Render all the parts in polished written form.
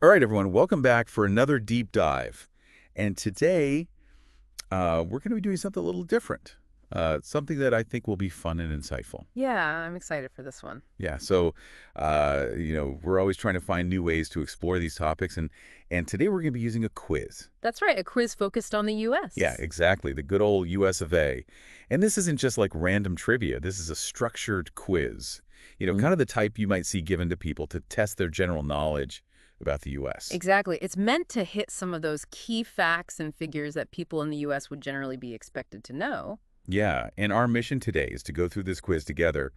All right, everyone, welcome back for another deep dive. And today, we're going to be doing something a little different, something that I think will be fun and insightful. Yeah, I'm excited for this one. Yeah, so, we're always trying to find new ways to explore these topics, and today we're going to be using a quiz. That's right, a quiz focused on the Yeah, U.S. exactly, the good old US of A. And this isn't just like random trivia. This is a structured quiz, Mm. kind of the type you might see given to people to test their general knowledge about the U.S. Exactly. It's meant to hit some of those key facts and figures that people in the U.S. would generally be expected to know. Yeah, and our mission today is to go through this quiz together,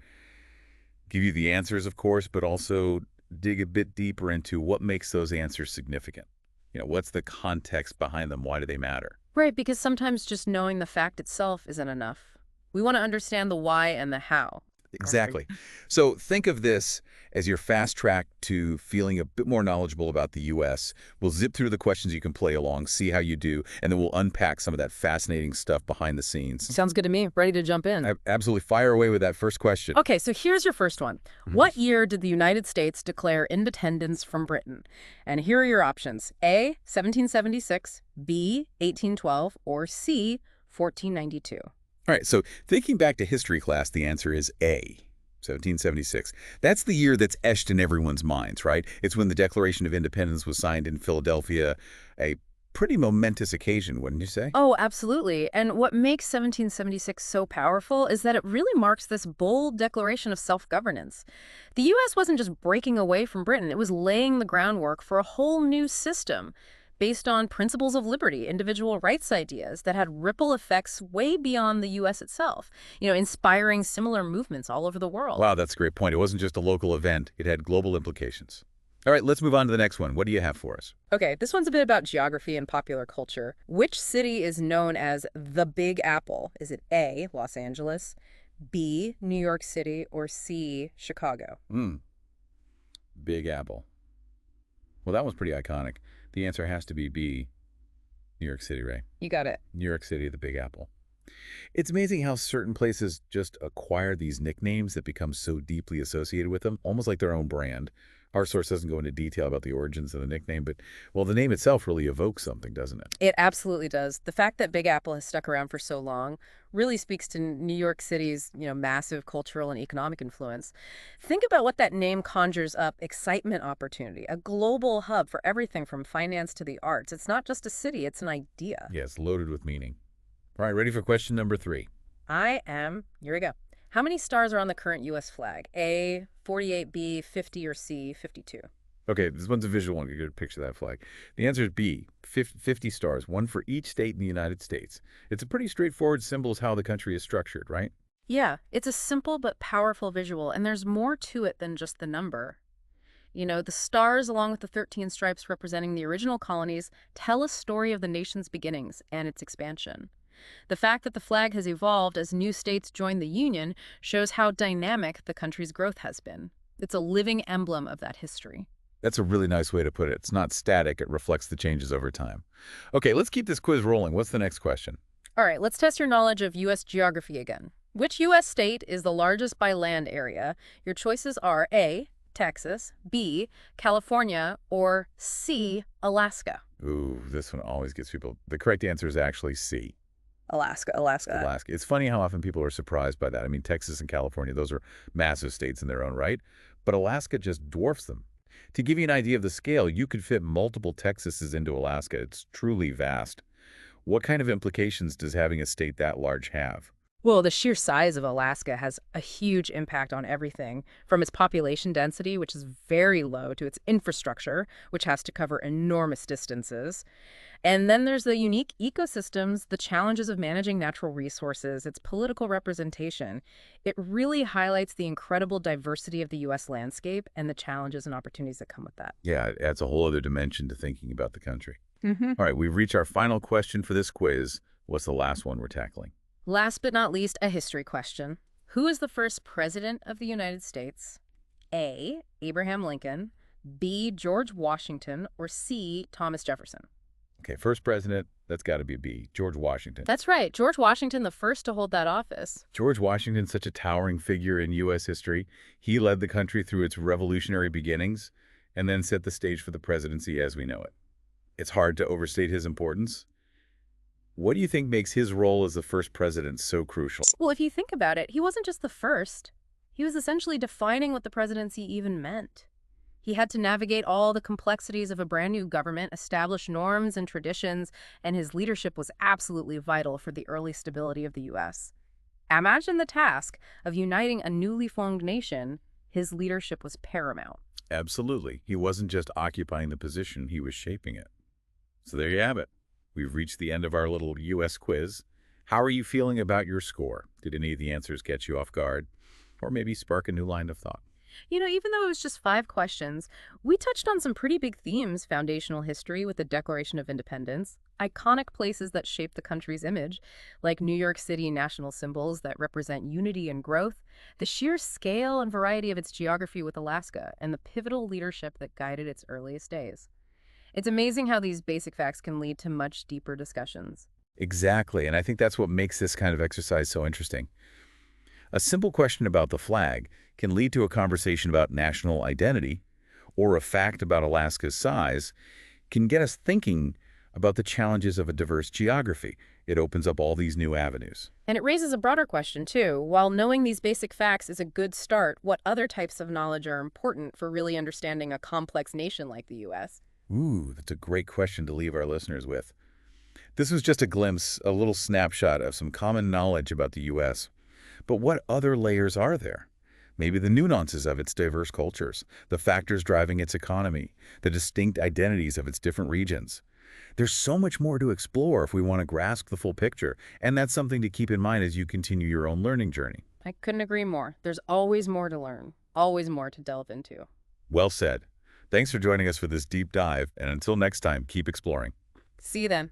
give you the answers, of course, but also dig a bit deeper into what makes those answers significant. What's the context behind them? Why do they matter? Right, because sometimes just knowing the fact itself isn't enough. We want to understand the why and the how. Are Exactly. So think of this as your fast track to feeling a bit more knowledgeable about the U.S. We'll zip through the questions you can play along, see how you do, and then we'll unpack some of that fascinating stuff behind the scenes. Sounds good to me. Ready to jump in. Absolutely fire away with that first question. Okay, so here's your first one. Mhm. What year did the United States declare independence from Britain? And here are your options. A, 1776, B, 1812, or C, 1492. All right, so thinking back to history class, the answer is A, 1776. That's the year that's etched in everyone's minds, right? It's when the Declaration of Independence was signed in Philadelphia, a pretty momentous occasion, wouldn't you say? Oh, absolutely. And what makes 1776 so powerful is that it really marks this bold declaration of self-governance. The U.S. wasn't just breaking away from Britain, it was laying the groundwork for a whole new system based on principles of liberty, individual rights ideas that had ripple effects way beyond the U.S. itself, inspiring similar movements all over the world. Wow, that's a great point. It wasn't just a local event. It had global implications. All right, let's move on to the next one. What do you have for us? Okay, this one's a bit about geography and popular culture. Which city is known as the Big Apple? Is it A, Los Angeles, B, New York City, or C, Chicago? Hmm, Big Apple. Well, that one's pretty iconic. The answer has to be B, New York City, Ray. You got it. New York City, the Big Apple. It's amazing how certain places just acquire these nicknames that become so deeply associated with them, almost like their own brand. Our source doesn't go into detail about the origins of the nickname, but, well, the name itself really evokes something, doesn't it? It absolutely does. The fact that Big Apple has stuck around for so long really speaks to New York City's, massive cultural and economic influence. Think about what that name conjures up: excitement, opportunity, a global hub for everything from finance to the arts. It's not just a city, it's an idea. Yes, loaded with meaning. All right, ready for question number 3. I am. Here we go. How many stars are on the current U.S. flag? A, 48, B, 50, or C, 52? Okay, this one's a visual one. You get a picture of that flag. The answer is B, 50 stars, one for each state in the United States. It's a pretty straightforward symbol as how the country is structured, right? Yeah, it's a simple but powerful visual, and there's more to it than just the number. The stars, along with the 13 stripes representing the original colonies, tell a story of the nation's beginnings and its expansion. The fact that the flag has evolved as new states join the Union shows how dynamic the country's growth has been. It's a living emblem of that history. That's a really nice way to put it. It's not static. It reflects the changes over time. Okay, let's keep this quiz rolling. What's the next question? All right, let's test your knowledge of U.S. geography again. Which U.S. state is the largest by land area? Your choices are A, Texas, B, California, or C, Alaska. Ooh, this one always gets people. The correct answer is actually C, Alaska. Alaska. It's funny how often people are surprised by that. I mean, Texas and California, those are massive states in their own right, but Alaska just dwarfs them. To give you an idea of the scale, you could fit multiple Texases into Alaska. It's truly vast. What kind of implications does having a state that large have? Well, the sheer size of Alaska has a huge impact on everything, from its population density, which is very low, to its infrastructure, which has to cover enormous distances. And then there's the unique ecosystems, the challenges of managing natural resources, its political representation. It really highlights the incredible diversity of the U.S. landscape and the challenges and opportunities that come with that. Yeah, it adds a whole other dimension to thinking about the country. hmm All right, we've reached our final question for this quiz. What's the last one we're tackling? Last but not least, a history question. Who is the first president of the United States? A, Abraham Lincoln, B, George Washington, or C, Thomas Jefferson? Okay, first president, that's got to be B, George Washington. That's right, George Washington, the first to hold that office. George Washington's such a towering figure in U.S. history. He led the country through its revolutionary beginnings, and then set the stage for the presidency as we know it. It's hard to overstate his importance. What do you think makes his role as the first president so crucial? Well, if you think about it, he wasn't just the first. He was essentially defining what the presidency even meant. He had to navigate all the complexities of a brand new government, establish norms and traditions, and his leadership was absolutely vital for the early stability of the U.S. Imagine the task of uniting a newly formed nation. His leadership was paramount. Absolutely. He wasn't just occupying the position, he was shaping it. So there you have it. We've reached the end of our little U.S. quiz. How are you feeling about your score? Did any of the answers catch you off guard? Or maybe spark a new line of thought? Even though it was just 5 questions, we touched on some pretty big themes: foundational history with the Declaration of Independence, iconic places that shape the country's image, like New York City national symbols that represent unity and growth, the sheer scale and variety of its geography with Alaska, and the pivotal leadership that guided its earliest days. It's amazing how these basic facts can lead to much deeper discussions. Exactly, and I think that's what makes this kind of exercise so interesting. A simple question about the flag can lead to a conversation about national identity, or a fact about Alaska's size can get us thinking about the challenges of a diverse geography. It opens up all these new avenues. And it raises a broader question, too. While knowing these basic facts is a good start, what other types of knowledge are important for really understanding a complex nation like the U.S.? Ooh, that's a great question to leave our listeners with. This was just a glimpse, a little snapshot of some common knowledge about the U.S. But what other layers are there? Maybe the nuances of its diverse cultures, the factors driving its economy, the distinct identities of its different regions. There's so much more to explore if we want to grasp the full picture, and that's something to keep in mind as you continue your own learning journey. I couldn't agree more. There's always more to learn, always more to delve into. Well said. Thanks for joining us for this deep dive, and until next time, keep exploring. See you then.